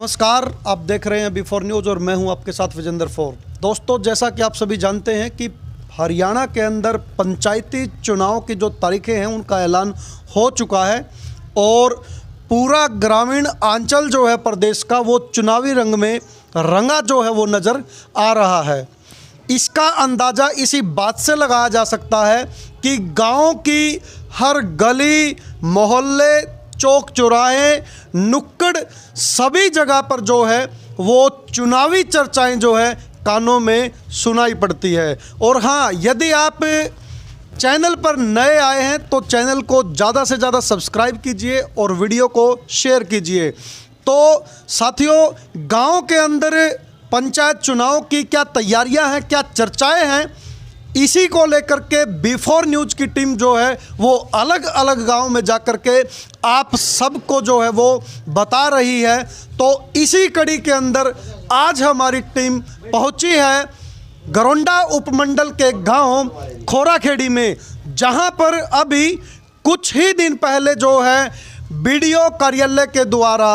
नमस्कार, आप देख रहे हैं बिफोर न्यूज़ और मैं हूं आपके साथ विजेंद्र फोर। दोस्तों, जैसा कि आप सभी जानते हैं कि हरियाणा के अंदर पंचायती चुनाव की जो तारीखें हैं उनका ऐलान हो चुका है और पूरा ग्रामीण आंचल जो है प्रदेश का वो चुनावी रंग में रंगा जो है वो नज़र आ रहा है। इसका अंदाज़ा इसी बात से लगाया जा सकता है कि गाँव की हर गली, मोहल्ले, चौक चौराहे, नुक्कड़, सभी जगह पर जो है वो चुनावी चर्चाएं जो है कानों में सुनाई पड़ती है। और हाँ, यदि आप चैनल पर नए आए हैं तो चैनल को ज़्यादा से ज़्यादा सब्सक्राइब कीजिए और वीडियो को शेयर कीजिए। तो साथियों, गांव के अंदर पंचायत चुनाव की क्या तैयारियां हैं, क्या चर्चाएं हैं, इसी को लेकर के बिफोर न्यूज़ की टीम जो है वो अलग अलग गांव में जाकर के आप सबको जो है वो बता रही है। तो इसी कड़ी के अंदर आज हमारी टीम पहुंची है गरोंडा उपमंडल के गांव खोराखेड़ी में, जहां पर अभी कुछ ही दिन पहले जो है बीडीओ कार्यालय के द्वारा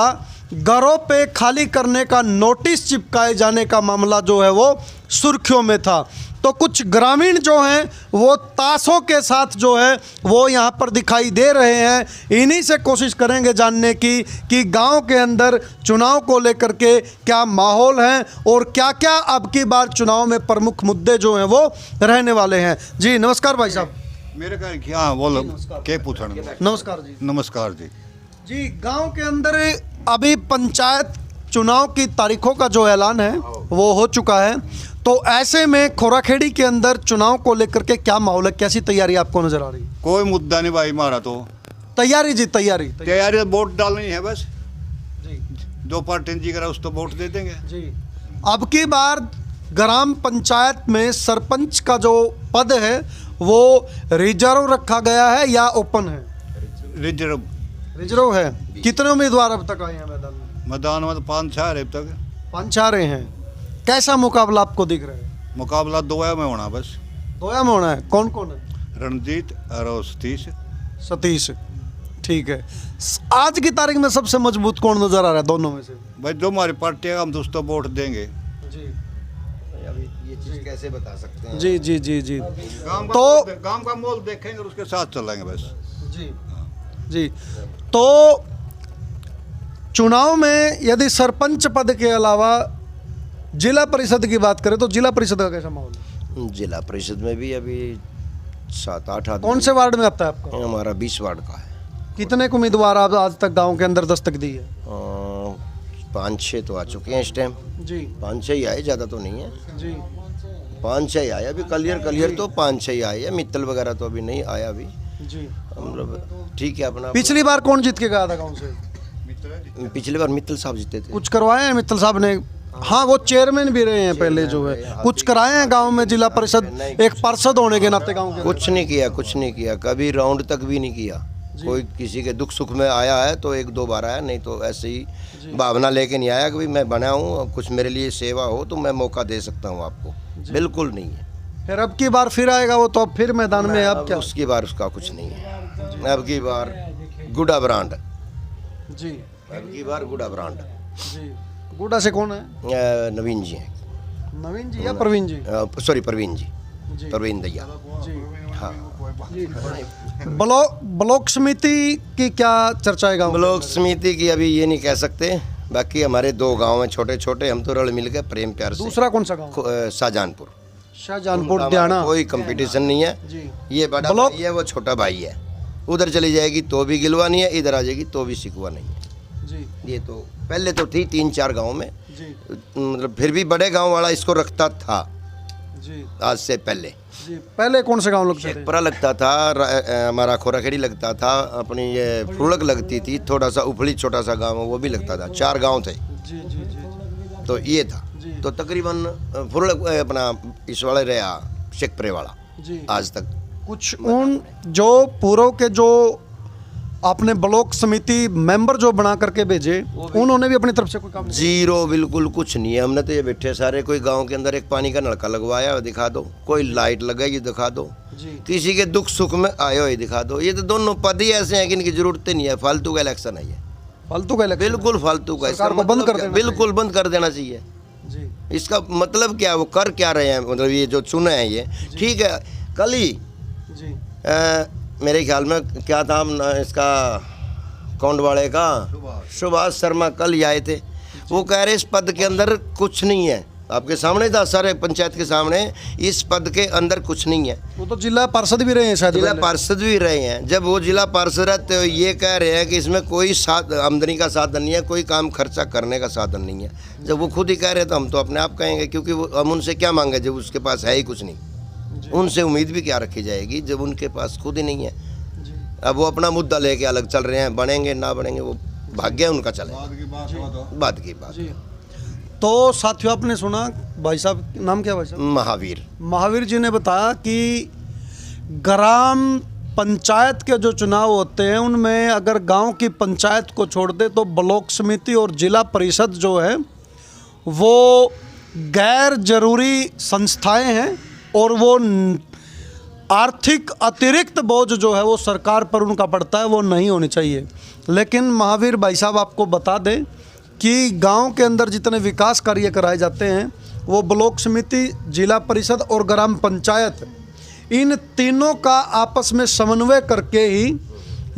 घरों पे खाली करने का नोटिस चिपकाए जाने का मामला जो है वो सुर्खियों में था। तो कुछ ग्रामीण जो हैं वो ताशों के साथ जो है वो यहाँ पर दिखाई दे रहे हैं। इन्हीं से कोशिश करेंगे जानने की कि गांव के अंदर चुनाव को लेकर के क्या माहौल है और क्या क्या अब की बार चुनाव में प्रमुख मुद्दे जो हैं वो रहने वाले हैं। जी नमस्कार भाई साहब। मेरे का क्या बोलो के पूछना। नमस्कार जी। नमस्कार जी। जी, गांव के अंदर अभी पंचायत चुनाव की तारीखों का जो ऐलान है वो हो चुका है, तो ऐसे में खोराखेड़ी के अंदर चुनाव को लेकर के क्या माहौल है, कैसी तैयारी आपको नजर आ रही है? कोई मुद्दा नहीं भाई, मारा तो तैयारी जी तैयारी वोट डालनी है बस जी। जो पार्टी जी करा उस तो वोट दे देंगे जी। अब की बार ग्राम पंचायत में सरपंच का जो पद है वो रिजर्व रखा गया है या ओपन है? रिजर्व है। कितने उम्मीदवार अब तक आए हैं मैदान में? मैदान में तो 5-6 है अब तक। 5-6 रहे हैं। कैसा मुकाबला आपको दिख रहा है? मुकाबला दोया में होना बस। दोया में होना है। कौन कौन है? रणजीत और सतीश। ठीक है। आज की तारीख में सबसे मजबूत कौन नजर आ रहा है दोनों में से? भाई जो हमारी पार्टी है हम तो उस तो वोट देंगे जी। अभी ये चीज कैसे बता सकते हैं? जी जी जी जी। तो गांव का मोल देखेंगे और उसके साथ चलेंगे बस। जी जी। तो चुनाव में यदि सरपंच पद के अलावा जिला परिषद की बात करें तो जिला परिषद का कैसा माहौल है? जिला परिषद में भी अभी 7-8 आदमी। कौन से वार्ड में आता है आपका? हमारा 20 वार्ड का है। कितने उम्मीदवार आप आज तक गांव के अंदर दस्तक दी है? 5-6 तो आ चुके हैं इस टाइम। जी। 5-6 ही आए, ज़्यादा तो नहीं है जी। 5-6 ही आए अभी। कलियर तो 5-6 ही आए हैं। मित्तल वगैरह तो अभी नहीं आया अभी। जी। मतलब ठीक है अपना। पिछली बार कौन जीत के गया था गांव से? पिछली बार मित्तल साहब जीते थे। कुछ करवाए हैं मित्तल साहब ने? हाँ, वो चेयरमैन भी रहे हैं पहले जो है। कुछ कराए हैं गांव में जिला परिषद, एक पार्षद होने के नाते गांव के? कुछ नहीं किया कभी, राउंड तक भी नहीं किया। कोई किसी के दुख सुख में आया है तो 1-2 बार आया, नहीं तो ऐसे ही भावना लेके नहीं आया कि भाई मैं बना हूँ, कुछ मेरे लिए सेवा हो तो मैं मौका दे सकता हूँ आपको। बिल्कुल नहीं है। फिर अब की बार फिर आएगा वो, तो अब फिर मैदान में अब क्या? उसकी बार उसका कुछ नहीं है। अब की बार गुडा ब्रांड। जी। अब की बार गुडा ब्रांड। जी। गुडा से कौन है? नवीन जी हैं। नवीन जी या प्रवीण जी? सॉरी प्रवीण जी। जी। प्रवीण दैया। जी। हाँ। ब्लॉक समिति की क्या चर्चा है गाँव? ब्लॉक समिति की अभी ये नहीं कह सकते। बाकी हमारे 2 गांव हैं छोटे छोटे, हम तो रल मिल के प्रेम प्यार से। दूसरा कौन सा गाँव? शाहजहानपुर दियाना। कोई कंपटीशन नहीं है जी। ये बड़ा भाई है, वो छोटा भाई है। उधर चली जाएगी तो भी गिलवा नहीं है, इधर आ जाएगी तो भी शिकवा नहीं है जी। ये तो पहले तो थी 3-4 गांव में जी। मतलब फिर भी बड़े गांव वाला इसको रखता था जी। आज से पहले। जी। पहले कौन से गांव लगते थे? शेखपुरा लगता था, हमारा खोराखेड़ी लगता था, अपनी ये फुड़क लगती थी, थोड़ा सा उफली छोटा सा गांव वो भी लगता था। 4 गांव थे। जी जी जी। तो ये था। तो तकरीबन फुड़क अपना इस वाले रहा शेखपुरे वाला जी आज तक। कुछ उन जो पूर्व के जो आपने ब्लॉक समिति मेंबर जो बना करके भेजे, उन्होंने भी अपनी तरफ से कोई काम? जीरो, बिल्कुल कुछ नहीं है। हमने तो ये बैठे सारे, कोई गांव के अंदर एक पानी का नलका लगवाया दिखा दो, कोई लाइट लगाई दिखा दो, किसी के दुख सुख में आए हो दिखा दो। ये तो दोनों पद ही ऐसे हैं कि इनकी जरूरत नहीं है, फालतू का इलेक्शन है ये। फालतू का इलेक्शन बिल्कुल फालतू का। सरकार इसका को बंद मतलब कर क्या? देना बिल्कुल बंद कर देना चाहिए। जी इसका मतलब क्या है, वो कर क्या रहे हैं, मतलब ये जो चुने हैं ये ठीक है। कल ही जी मेरे ख्याल में क्या था इसका कौंडवाड़े का सुभाष शर्मा कल ही आए थे। वो कह रहे इस पद के अंदर कुछ नहीं है, आपके सामने था सारे पंचायत के सामने, इस पद के अंदर कुछ नहीं है। वो तो जिला पार्षद भी रहे हैं शायद, जिला पहले। पार्षद भी रहे हैं। जब वो जिला पार्षद रहते हो ये कह रहे हैं कि इसमें कोई आमदनी का साधन नहीं है, कोई काम खर्चा करने का साधन नहीं है। जब वो खुद ही कह रहे हैं तो हम तो अपने आप कहेंगे, क्योंकि हम उनसे क्या मांगे जब उसके पास है ही कुछ नहीं। उनसे उम्मीद भी क्या रखी जाएगी जब उनके पास खुद ही नहीं है। अब वो अपना मुद्दा लेके अलग चल रहे हैं, बनेंगे ना बनेंगे वो भाग्य उनका चले, बात की बात। तो साथियों आपने सुना, भाई साहब नाम क्या है भाई साहब? महावीर महावीर जी ने बताया कि ग्राम पंचायत के जो चुनाव होते हैं उनमें अगर गांव की पंचायत को छोड़ दे तो ब्लॉक समिति और जिला परिषद जो है वो गैर जरूरी संस्थाएं हैं और वो आर्थिक अतिरिक्त बोझ जो है वो सरकार पर उनका पड़ता है, वो नहीं होनी चाहिए। लेकिन महावीर भाई साहब आपको बता दें कि गांव के अंदर जितने विकास कार्य कराए जाते हैं वो ब्लॉक समिति, जिला परिषद और ग्राम पंचायत, इन तीनों का आपस में समन्वय करके ही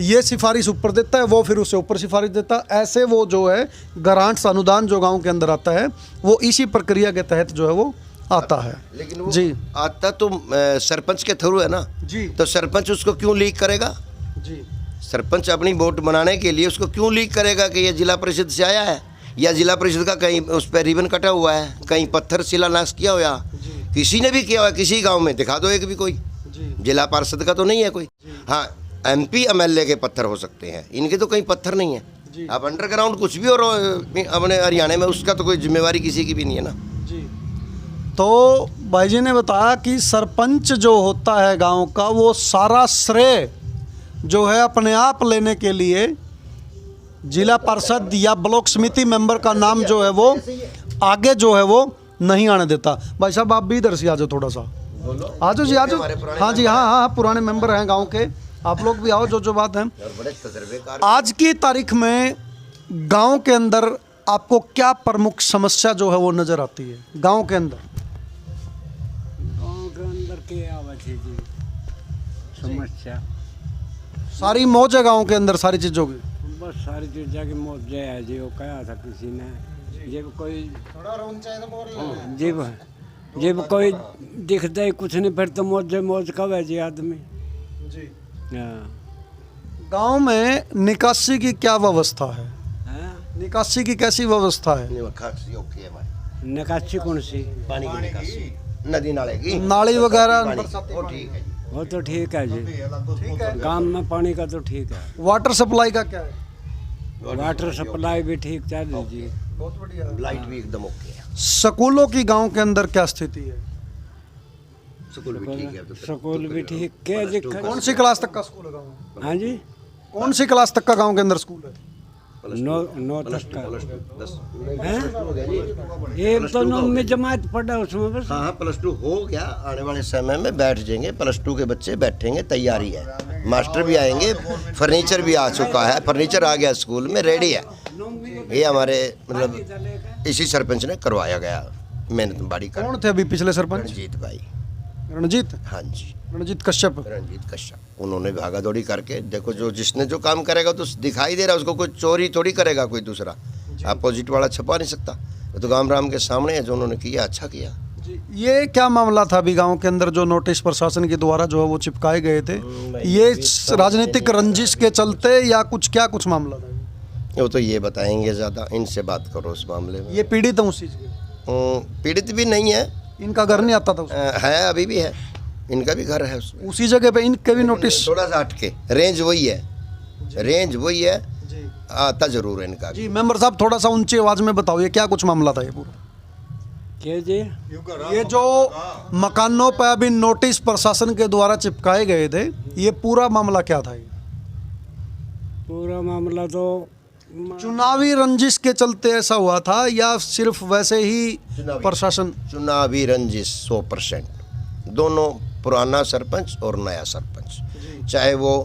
ये सिफारिश ऊपर देता है, वो फिर उससे ऊपर सिफारिश देता है। ऐसे वो जो है ग्रांट्स अनुदान जो गांव के अंदर आता है वो इसी प्रक्रिया के तहत जो है वो आता है। लेकिन वो जी आता तो सरपंच के थ्रू है ना जी तो सरपंच उसको क्यों लीक करेगा? जी सरपंच अपनी वोट बनाने के लिए उसको क्यों लीक करेगा कि ये जिला परिषद से आया है, या जिला परिषद का कहीं उस पर रिबन कटा हुआ है, कहीं पत्थर शिलान्यास किया हुआ, किसी ने भी किया हुआ किसी गांव में, दिखा दो एक भी कोई। जिला पार्षद का तो नहीं है कोई। हाँ MP MLA के पत्थर हो सकते हैं, इनके तो कहीं पत्थर नहीं है। अब अंडरग्राउंड कुछ भी और अपने हरियाणा में उसका तो कोई जिम्मेवारी किसी की भी नहीं है ना। तो भाई जी ने बताया कि सरपंच जो होता है गांव का वो सारा श्रेय जो है अपने आप लेने के लिए जिला पार्षद या ब्लॉक समिति मेंबर का नाम जो है वो आगे जो है वो नहीं आने देता। भाई साहब आप भी इधर से आ जाओ, थोड़ा सा आ जाओ जी, आ जाओ। हाँ जी, हाँ, पुराने मेंबर हैं गांव के, आप लोग भी आओ। जो बात है आज की तारीख में गांव के अंदर आपको क्या प्रमुख समस्या जो है वो नजर आती है गांव के अंदर? गाँव के अंदर के आवाज है जी समस्या, सारी मौज है गांव के अंदर सारी चीज़ों की। बस सारी चीज़ की मौत जय है जी। वो कहा था किसी ने, जब कोई जब कोई दिखता है कुछ नहीं फिर तो मौज कब है जी आदमी। हाँ। गांव में निकासी की क्या व्यवस्था है? हाँ? निकासी की कैसी व्यवस्था है? निकासी कौन सी? पानी की निकासी, नदी नाले की, नाली वगैरह वो ठीक है। वो तो ठीक है जी, गांव में पानी का तो ठीक है। वाटर सप्लाई का क्या है? वाटर सप्लाई भी ठीक चल रही जी, बहुत बढ़िया। लाइट भी एकदम ओके है, स्कूलों की गांव के अंदर क्या स्थिति है? स्कूल भी ठीक है। स्कूल भी ठीक। क्या दिक्कत? कौन सी क्लास तक का स्कूल है गाँव में? हाँ जी, कौन सी क्लास तक का गांव के अंदर स्कूल है? 9 तक का है। एक तो 9 में जमात पढ़ा उसमें बस। हाँ +2 हो गया, आने वाले समय में बैठ जाएंगे, +2 के बच्चे बैठेंगे, तैयारी है, मास्टर भी आएंगे, फर्नीचर भी आ चुका है, फर्नीचर आ गया स्कूल में, रेडी है। ये हमारे मतलब इसी सरपंच ने करवाया गया, मेहनत बाड़ी कर। कौन थे अभी पिछले सरपंच? रणजीत भाई। रणजीत? हाँ जी, रणजीत कश्यप। रणजीत कश्यप। उन्होंने भागा दौड़ी करके देखो, जो जिसने जो काम करेगा तो दिखाई दे रहा है उसको, कोई चोरी थोड़ी करेगा कोई दूसरा, अपोजिट वाला छपा नहीं सकता। तो गांव राम के सामने है, जो उन्होंने किया अच्छा किया। ये क्या मामला था अभी गांव के अंदर जो नोटिस प्रशासन के द्वारा जो है वो चिपकाए गए थे? ये राजनीतिक रंजिश के चलते या क्या कुछ मामला था? वो तो ये बताएंगे ज़्यादा, इनसे बात करो उस मामले में। ये पीड़ित है उस चीज़ के? पीड़ित भी नहीं है, इनका घर नहीं आता था उसमें? है, अभी भी है, इनका भी घर है उसमें, उसी जगह पे इनके भी नोटिस? थोड़ा सा हटके, रेंज वही है, रेंज वही है, आता जरूर है इनका। जी मेंबर साहब थोड़ा सा ऊंची आवाज में बताओ, ये क्या कुछ मामला था ये पूरा? क्या जी? ये जो मकानों पर अभी नोटिस प्रशासन के द्वारा चिपकाए गए थे, ये पूरा मामला क्या था? ये पूरा मामला तो चुनावी रंजिश के चलते ऐसा हुआ था या सिर्फ वैसे ही प्रशासन? चुनावी रंजिश 100%, दोनों, पुराना सरपंच और नया सरपंच, चाहे वो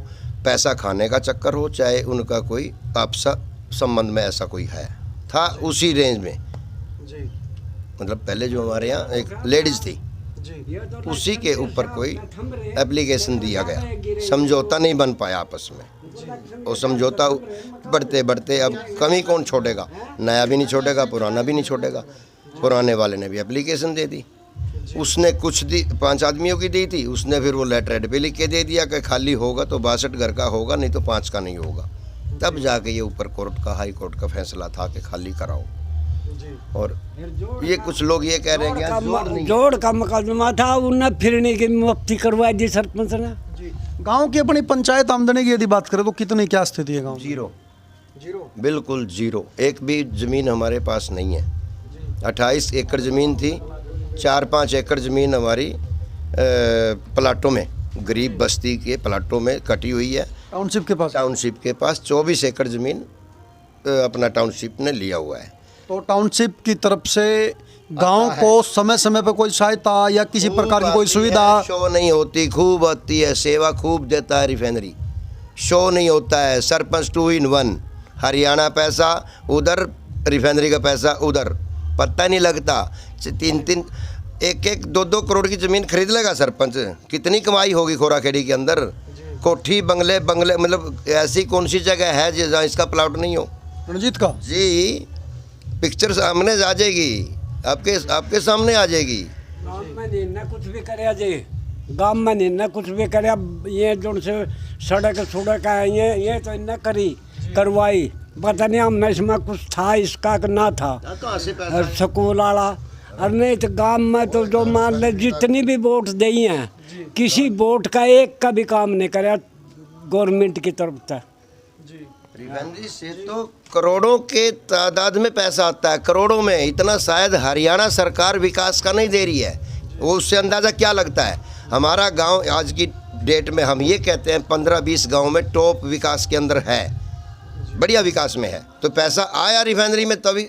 पैसा खाने का चक्कर हो, चाहे उनका कोई आपसा संबंध में ऐसा कोई है था उसी रेंज में। जी मतलब पहले जो हमारे यहाँ एक लेडीज़ थी, जी उसी के ऊपर कोई एप्लीकेशन दिया गया, समझौता नहीं बन पाया आपस में। और समझौता बढ़ते बढ़ते अब कमी कौन छोड़ेगा, नया भी नहीं छोड़ेगा, पुराना भी नहीं छोड़ेगा। पुराने वाले ने भी एप्लीकेशन दे दी, उसने कुछ दी, 5 आदमियों की दी थी, उसने फिर वो लेटर हेड पे लिख के दे दिया कि खाली होगा तो 62 घर का होगा, नहीं तो 5 का नहीं होगा। तब जाके ये ऊपर कोर्ट का, हाई कोर्ट का फैसला था कि खाली कराओ। जी और ये कुछ लोग ये कह रहे हैं कि यार जोड़ नहीं है। जोड़ का मुकदमा था, उन्हें फिरने की मुफ्ती करवाई दी सरपंच ने। जी गांव की अपनी पंचायत आमदनी की यदि बात करें तो कितनी क्या स्थिति है गांव में? Zero, zero. बिल्कुल जीरो। एक भी ज़मीन हमारे पास नहीं है। 28 एकड़ ज़मीन थी, 4-5 एकड़ ज़मीन हमारी प्लाटों में, गरीब बस्ती के प्लाटों में कटी हुई है। टाउनशिप के पास? टाउनशिप के पास 24 एकड़ ज़मीन अपना टाउनशिप ने लिया हुआ है। तो टाउनशिप की तरफ से गांव को समय समय पर कोई सहायता या किसी प्रकार की कोई सुविधा? शो नहीं होती, खूब आती है, सेवा खूब देता है रिफाइनरी। शो नहीं होता है, सरपंच 2 in 1, हरियाणा पैसा उधर, रिफाइनरी का पैसा उधर, पता नहीं लगता। 3-3 1-1 2-2 करोड़ की ज़मीन खरीद लेगा सरपंच, कितनी कमाई होगी खोराखेड़ी के अंदर। कोठी बंगले मतलब ऐसी कौन सी जगह है जहाँ इसका प्लॉट नहीं हो? रणजीत का जी, पिक्चर सामने आ जाएगी, आपके सामने आ जाएगी। गाँव में नहीं ना कुछ भी करे जी, गाँव में नहीं ना कुछ भी करे। अब ये जो से सड़क है ये तो इन्हें करवाई, पता नहीं हम इसमें कुछ था इसका कि ना था। स्कूल वाला और नहीं तो गांव में तो जो मान ले जितनी भी वोट दी हैं, किसी वोट का एक का भी काम नहीं करे गवर्नमेंट की तरफ से। रिफाइनरी से तो करोड़ों के तादाद में पैसा आता है, करोड़ों में। इतना शायद हरियाणा सरकार विकास का नहीं दे रही है। वो उससे अंदाज़ा क्या लगता है? हमारा गांव आज की डेट में हम ये कहते हैं 15-20 गांव में टॉप विकास के अंदर है, बढ़िया विकास में है। तो पैसा आया रिफाइनरी में तभी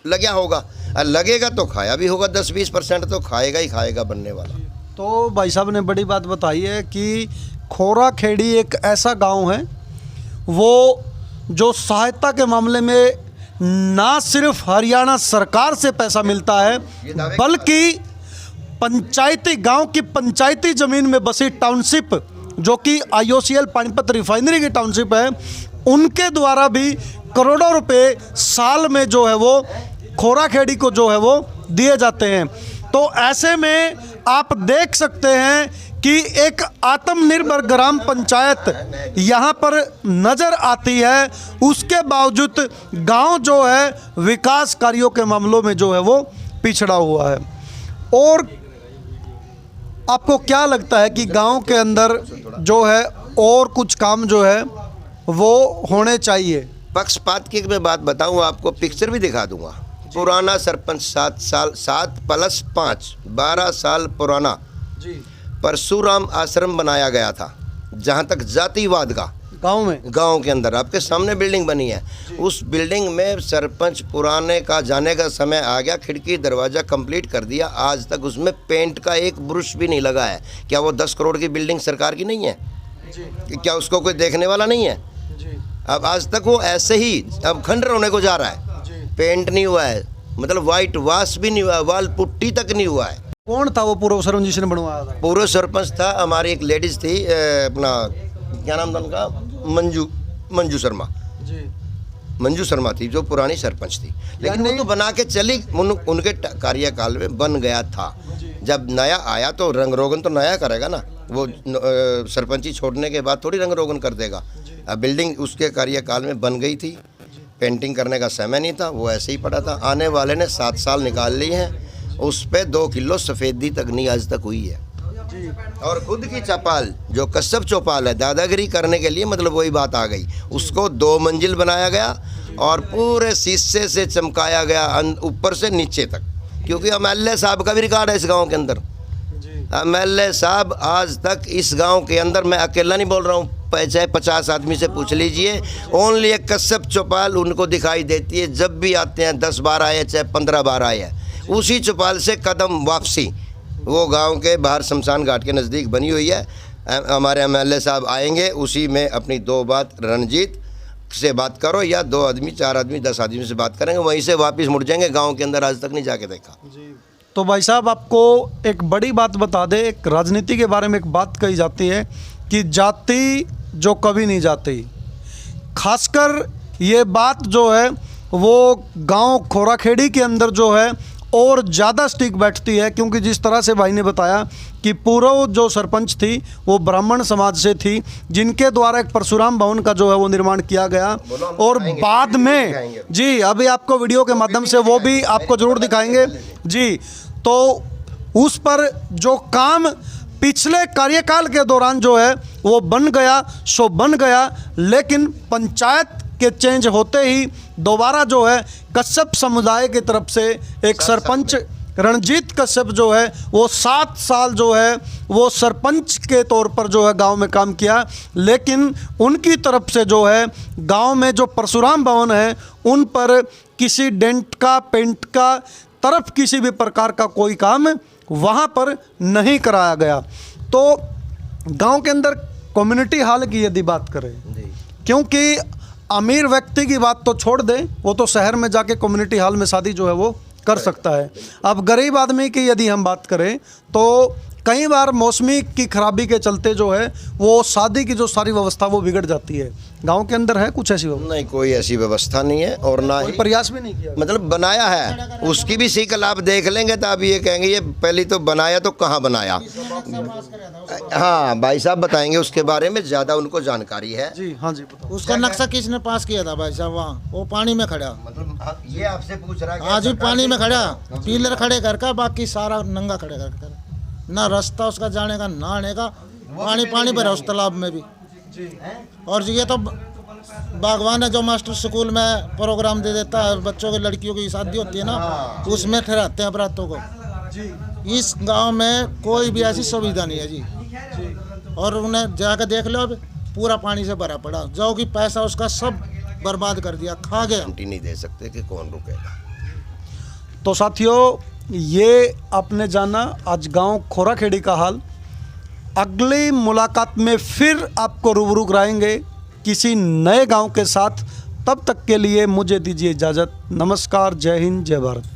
लगा होगा, और लगेगा तो खाया भी होगा। 10-20% तो खाएगा ही खाएगा बनने वाला। तो भाई साहब ने बड़ी बात बताई है कि खोराखेड़ी एक ऐसा गांव है वो जो सहायता के मामले में ना सिर्फ हरियाणा सरकार से पैसा मिलता है, बल्कि पंचायती गांव की पंचायती ज़मीन में बसी टाउनशिप जो कि IOCL पानीपत रिफाइनरी की टाउनशिप है, उनके द्वारा भी करोड़ों रुपए साल में जो है वो खोराखेड़ी को जो है वो दिए जाते हैं। तो ऐसे में आप देख सकते हैं कि एक आत्मनिर्भर ग्राम पंचायत यहाँ पर नज़र आती है, उसके बावजूद गांव जो है विकास कार्यों के मामलों में जो है वो पिछड़ा हुआ है। और आपको क्या लगता है कि गांव के अंदर जो है और कुछ काम जो है वो होने चाहिए? पक्षपात की मैं बात बताऊं आपको, पिक्चर भी दिखा दूंगा। पुराना सरपंच 7 + 5 12 साल पुराना जी परशुराम आश्रम बनाया गया था। जहां तक जातिवाद का गांव के अंदर आपके सामने बिल्डिंग बनी है, उस बिल्डिंग में सरपंच पुराने का जाने का समय आ गया, खिड़की दरवाज़ा कंप्लीट कर दिया, आज तक उसमें पेंट का एक ब्रश भी नहीं लगा है। क्या वो 10 करोड़ की बिल्डिंग सरकार की नहीं है? क्या उसको कोई देखने वाला नहीं है? अब आज तक वो ऐसे ही अब खंडर होने को जा रहा है। पेंट नहीं हुआ है, मतलब वाइट वॉश भी नहीं हुआ है, वाल पुट्टी तक नहीं हुआ है। कौन था वो पूर्व सरपंच जिसने बनवाया था? पूर्व सरपंच था हमारी एक लेडीज़ थी, अपना क्या नाम था उनका, मंजू शर्मा जी। मंजू शर्मा थी जो पुरानी सरपंच थी, लेकिन वो तो बना के चली, उनके कार्यकाल में बन गया था। जब नया आया तो रंग रोगन तो नया करेगा ना, वो सरपंची छोड़ने के बाद थोड़ी रंग रोगन कर देगा। अब बिल्डिंग उसके कार्यकाल में बन गई थी, पेंटिंग करने का समय नहीं था, वो ऐसे ही पड़ा था। आने वाले ने 7 साल निकाल ली हैं, उस पे 2 किलो सफ़ेदी तक नहीं आज तक हुई है। और खुद की चौपाल जो कस्बा चौपाल है, दादागिरी करने के लिए, मतलब वही बात आ गई, उसको 2 मंजिल बनाया गया और पूरे शीशे से चमकाया गया ऊपर से नीचे तक, क्योंकि MLA साहब का भी रिकॉर्ड है इस गांव के अंदर। MLA साहब आज तक इस गांव के अंदर, मैं अकेला नहीं बोल रहा हूँ, चाहे 50 आदमी से पूछ लीजिए, ओनली एक कस्बा चौपाल उनको दिखाई देती है। जब भी आते हैं 10 बार आए, चाहे 15 बार आए, उसी चौपाल से कदम वापसी वो गांव के बाहर शमशान घाट के नज़दीक बनी हुई है। हमारे MLA साहब आएंगे, उसी में अपनी 2 बात रणजीत से बात करो या 2 आदमी 4 आदमी 10 आदमी से बात करेंगे, वहीं से वापस मुड़ जाएंगे। गांव के अंदर आज तक नहीं जाके देखा। तो भाई साहब आपको एक बड़ी बात बता दे, एक राजनीति के बारे में एक बात कही जाती है कि जाति जो कभी नहीं जाती। खासकर ये बात जो है वो गांव खोराखेड़ी के अंदर जो है और ज़्यादा स्टिक बैठती है, क्योंकि जिस तरह से भाई ने बताया कि पूर्व जो सरपंच थी वो ब्राह्मण समाज से थी, जिनके द्वारा एक परशुराम भवन का जो है वो निर्माण किया गया। और बाद में जी अभी आपको वीडियो के माध्यम से वो भी आपको ज़रूर दिखाएंगे जी। तो उस पर जो काम पिछले कार्यकाल के दौरान जो है वो बन गया सो बन गया, लेकिन पंचायत के चेंज होते ही दोबारा जो है कश्यप समुदाय की तरफ से एक सरपंच रणजीत कश्यप जो है वो 7 साल जो है वो सरपंच के तौर पर जो है गांव में काम किया। लेकिन उनकी तरफ से जो है गांव में जो परशुराम भवन है उन पर किसी डेंट का पेंट का तरफ किसी भी प्रकार का कोई काम वहाँ पर नहीं कराया गया। तो गांव के अंदर कम्युनिटी हॉल की यदि बात करें, क्योंकि अमीर व्यक्ति की बात तो छोड़ दें, वो तो शहर में जाके कम्युनिटी हॉल में शादी जो है वो कर सकता है। अब गरीब आदमी की यदि हम बात करें तो कई बार मौसमी की खराबी के चलते जो है वो शादी की जो सारी व्यवस्था वो बिगड़ जाती है। गांव के अंदर है कुछ ऐसी व्यवस्था? नहीं, कोई ऐसी व्यवस्था नहीं है और ना ही प्रयास भी नहीं किया, मतलब बनाया है। उसकी भी सीकल आप देख लेंगे तो आप ये कहेंगे ये पहले तो बनाया तो कहाँ बनाया। हाँ भाई साहब बताएंगे उसके बारे में, ज़्यादा उनको जानकारी है जी। हाँ जी बताओ। उसका नक्शा किसने पास किया था भाई साहब? वहाँ वो पानी में खड़ा, मतलब ये आपसे पूछ रहा है आज भी पानी में खड़ा, पिलर खड़े कर का, बाकी सारा नंगा खड़े कर, ना रास्ता उसका जाने का ना आने का, पानी पानी भरा उस तालाब में भी। और ये तो बागवान है जो मास्टर स्कूल में प्रोग्राम दे देता है, बच्चों की लड़कियों की शादी होती है ना, उसमें ठहराते हैं बरातों को। इस गांव में कोई भी ऐसी सुविधा नहीं है जी। और उन्हें जाकर देख लो, अब पूरा पानी से भरा पड़ा, जो कि पैसा उसका सब बर्बाद कर दिया, खा गया। गारंटी नहीं दे सकते कि कौन रुकेगा। तो साथियों ये आपने जाना आज गांव खोराखेड़ी का हाल। अगली मुलाकात में फिर आपको रूबरू कराएंगे किसी नए गांव के साथ। तब तक के लिए मुझे दीजिए इजाज़त। नमस्कार, जय हिंद, जय भारत।